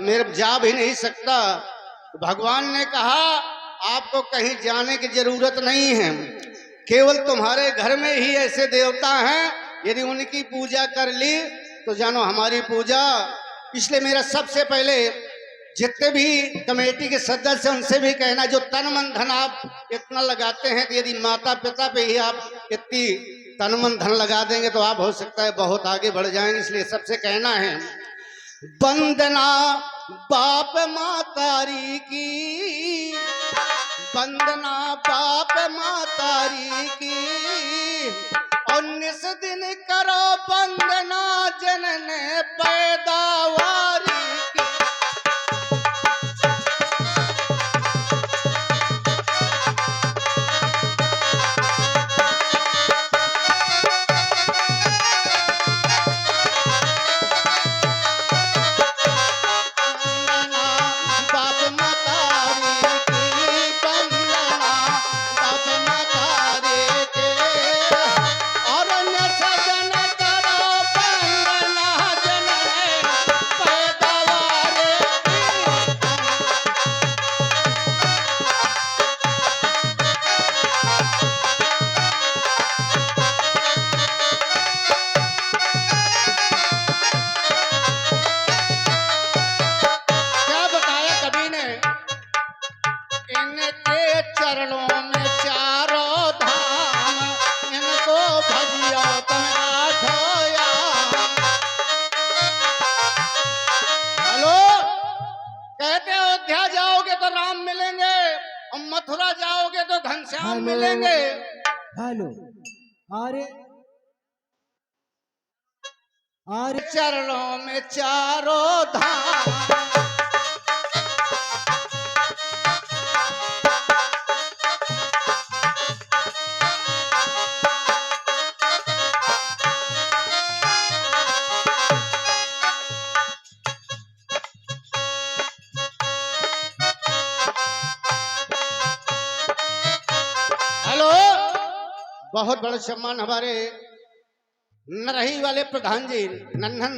मेरे जा भी नहीं सकता। तो भगवान ने कहा आपको कहीं जाने की जरूरत नहीं है, केवल तुम्हारे घर में ही ऐसे देवता हैं, यदि उनकी पूजा कर ली तो जानो हमारी पूजा। इसलिए मेरा सबसे पहले जितने भी कमेटी के सदस्य उनसे भी कहना, जो तन मन धन आप इतना लगाते हैं, तो यदि माता पिता पे ही आप इतनी तन मन धन लगा देंगे तो आप हो सकता है बहुत आगे बढ़ जाएंगे। इसलिए सबसे कहना है वंदना बाप मातारी की, वंदना बाप मातारी की, और निस दिन करो वंदना जनन पैदावारी की। चरणों में चारों धाम, इनको भजियो तुम आठो याम। हेलो, कहते अयोध्या जाओगे तो राम मिलेंगे, और मथुरा जाओगे तो घनश्याम मिलेंगे। हेलो, अरे चरणों में चारों धाम, बहुत बड़ा सम्मान हमारे नरही वाले प्रधान जी, नन्हन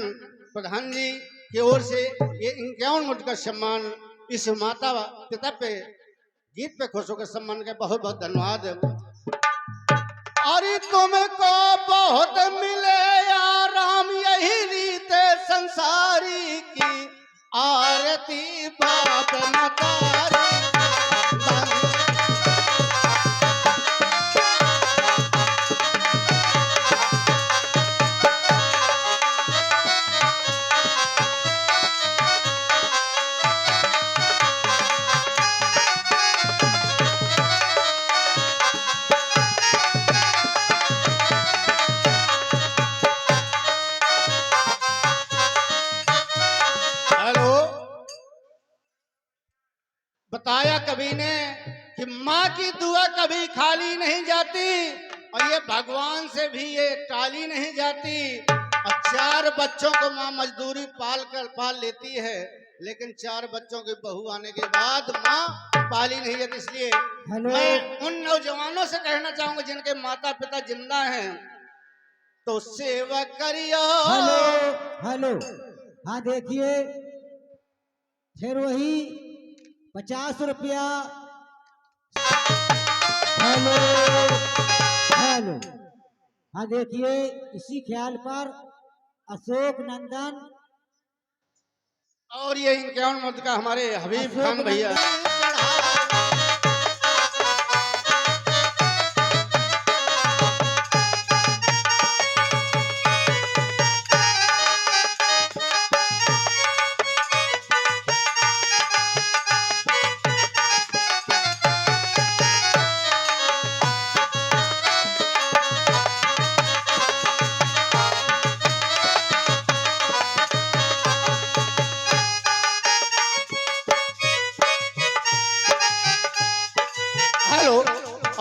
प्रधान जी की ओर से ये 51 मुठ का सम्मान इस माता पिता पे गीत पे खुश होकर सम्मान का बहुत बहुत धन्यवाद। अरे तुमको बहुत मिले या राम यही रीत संसारी की, आरती बाप मतारी। बताया कवि ने कि माँ की दुआ कभी खाली नहीं जाती, और ये भगवान से भी ये टाली नहीं जाती। और 4 बच्चों को माँ मजदूरी पाल लेती है, लेकिन 4 बच्चों की बहू आने के बाद माँ पाली नहीं जाती। इसलिए मैं उन नौजवानों से कहना चाहूंगा जिनके माता पिता जिंदा हैं, तो सेवा करियो। हेलो, हाँ देखिए, फिर वही 50 रुपया। हेलो हेलो, हाँ देखिए, इसी ख्याल पर अशोक नंदन और ये 51 मुठ का हमारे हबीब खान भैया।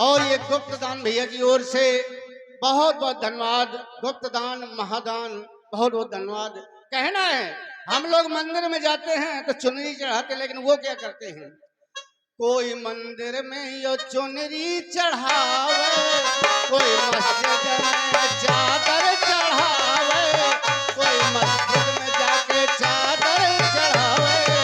और ये गुप्त दान भैया की ओर से बहुत बहुत धन्यवाद। गुप्त दान महादान बहुत बहुत धन्यवाद। कहना है हम लोग मंदिर में जाते हैं तो चुनरी चढ़ाते, लेकिन वो क्या करते हैं, कोई मंदिर में यो चुनरी चढ़ावे, कोई मस्जिद में चादर चढ़ावे, कोई मस्जिद में जाके चादर चढ़ावे।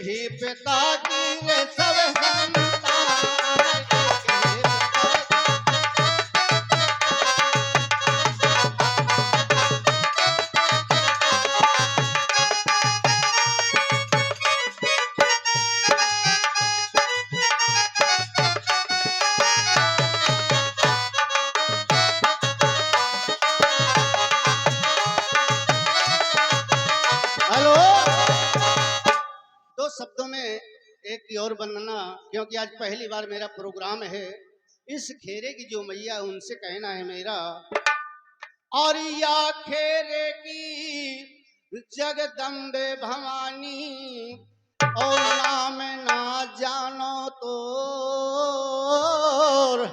ही पिता की रे सब संतान, एक ही पिता। हेलो, दो शब्दों में एक की और वंदना, क्योंकि आज पहली बार मेरा प्रोग्राम है। इस खेरे की जो मैया उनसे कहना है मेरा, और या खेरे की जगदम्बे भवानी, और नाम ना जानो तो, और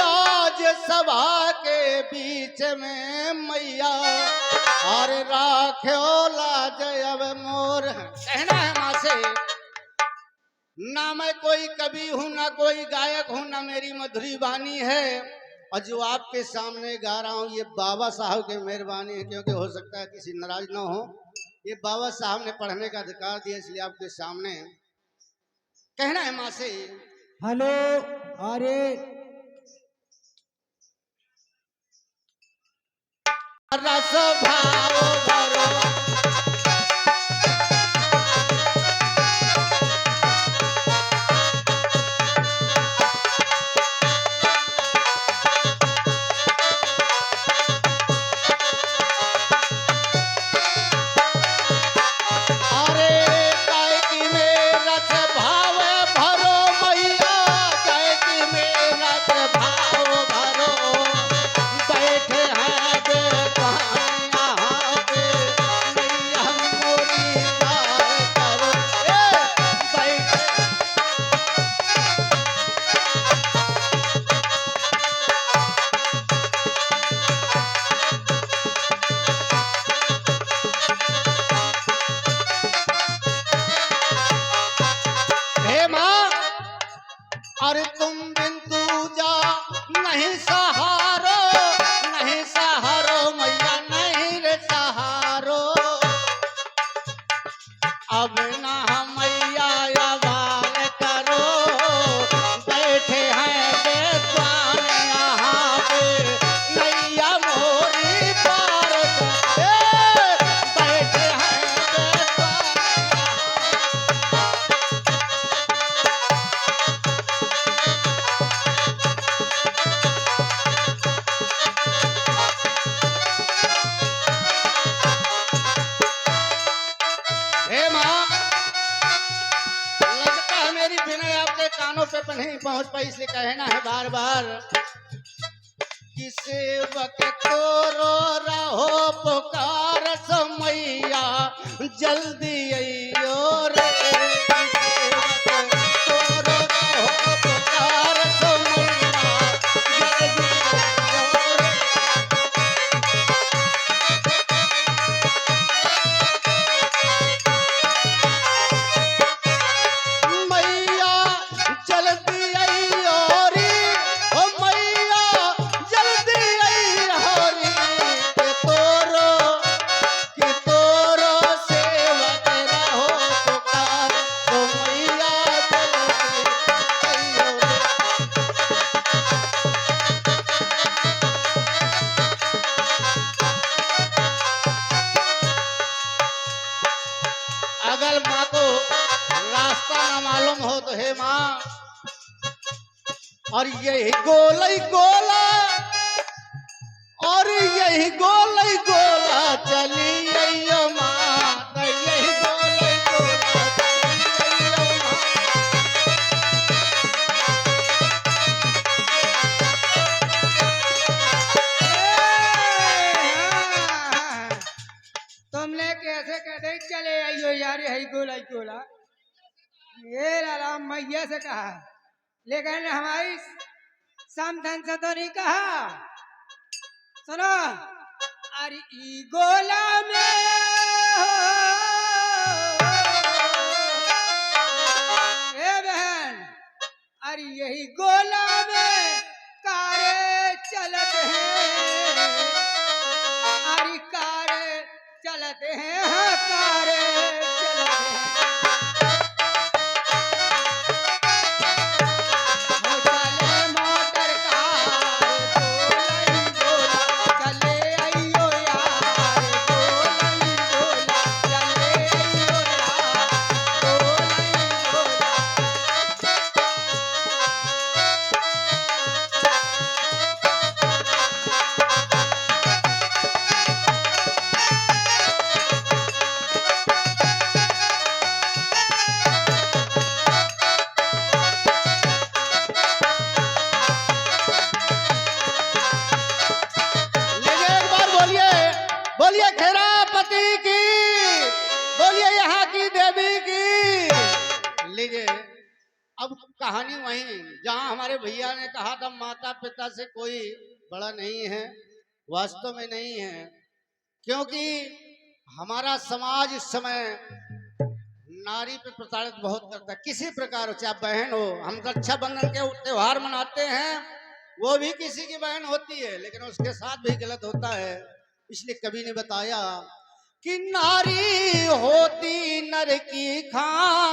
आज सभा के बीच में मैया, और राख्यो लाज अब मोर। कहना है माँ से, ना मैं कोई कवि हूँ, ना कोई गायक हूँ, ना मेरी मधुरी वाणी है, और जो आपके सामने गा रहा हूँ ये बाबा साहब की मेहरबानी है, क्योंकि हो सकता है किसी नाराज ना हो। ये बाबा साहब ने पढ़ने का अधिकार दिया, इसलिए आपके सामने कहना है माँ से। हेलो, अरे रस भाव भरो, अरे गायकी में रस भाव भरो मैया, गायकी में रस भाव भरो, बैठे हैं बेगान यहाँ पे, मैया मोरी पार करो, बैठे। हे माँ, अरे तुम बिन दूजा नहीं सहारो, नहीं सहारो मैया, नहीं रे सहारो, अब ना मैया आवाज करो, बैठे हैं बेद्वान यहाँ पे, नैया मोरी पार करो, बैठे हैं बेद्वान यहाँ। हे माँ, लगता है मेरी विनय आपके कानों पे नहीं पहुंच पाई, इसलिए कहना है बार बार कि सेवक तो रो रहो पुकार समैया, जल्दी अइयो रे, कि सेवक तो रो रहो पुकार समैया, जल्दी अइयो रे। मैया जल्दी अइयो रे, ओ मैया जल्दी अइयो रे, के तोरो सेवक रहो पुकार, ओ मैया जल्दी अइयो रे। अगर माँ को रास्ता ना मालूम हो तो हे माँ, और यही गोला ही गोला, और यही गोला ही गोला चली अइयो माँ, तो यही गोला ही गोला चली अइयो माँ। तुमने कैसे कहते चले आइयो यार, यही गोला ही गोला, ये लाला मैया से कहा, लेकिन हमारी समधन से तो नहीं कहा। सुनो, अरे ई गोला में ए बहन, अरे यही गोला में कारे चलत हैं, अरे कारे चलते हैं, हाँ कारे चलते हैं। कहानी वही जहां हमारे भैया ने कहा था माता पिता से कोई बड़ा नहीं है, वास्तव में नहीं है। क्योंकि हमारा समाज इस समय नारी पे प्रताड़ित बहुत करता है, किसी प्रकार हो, चाहे बहन हो। हम रक्षाबंधन के त्योहार मनाते हैं, वो भी किसी की बहन होती है, लेकिन उसके साथ भी गलत होता है। इसलिए कवि ने बताया कि नारी होती नर की खान,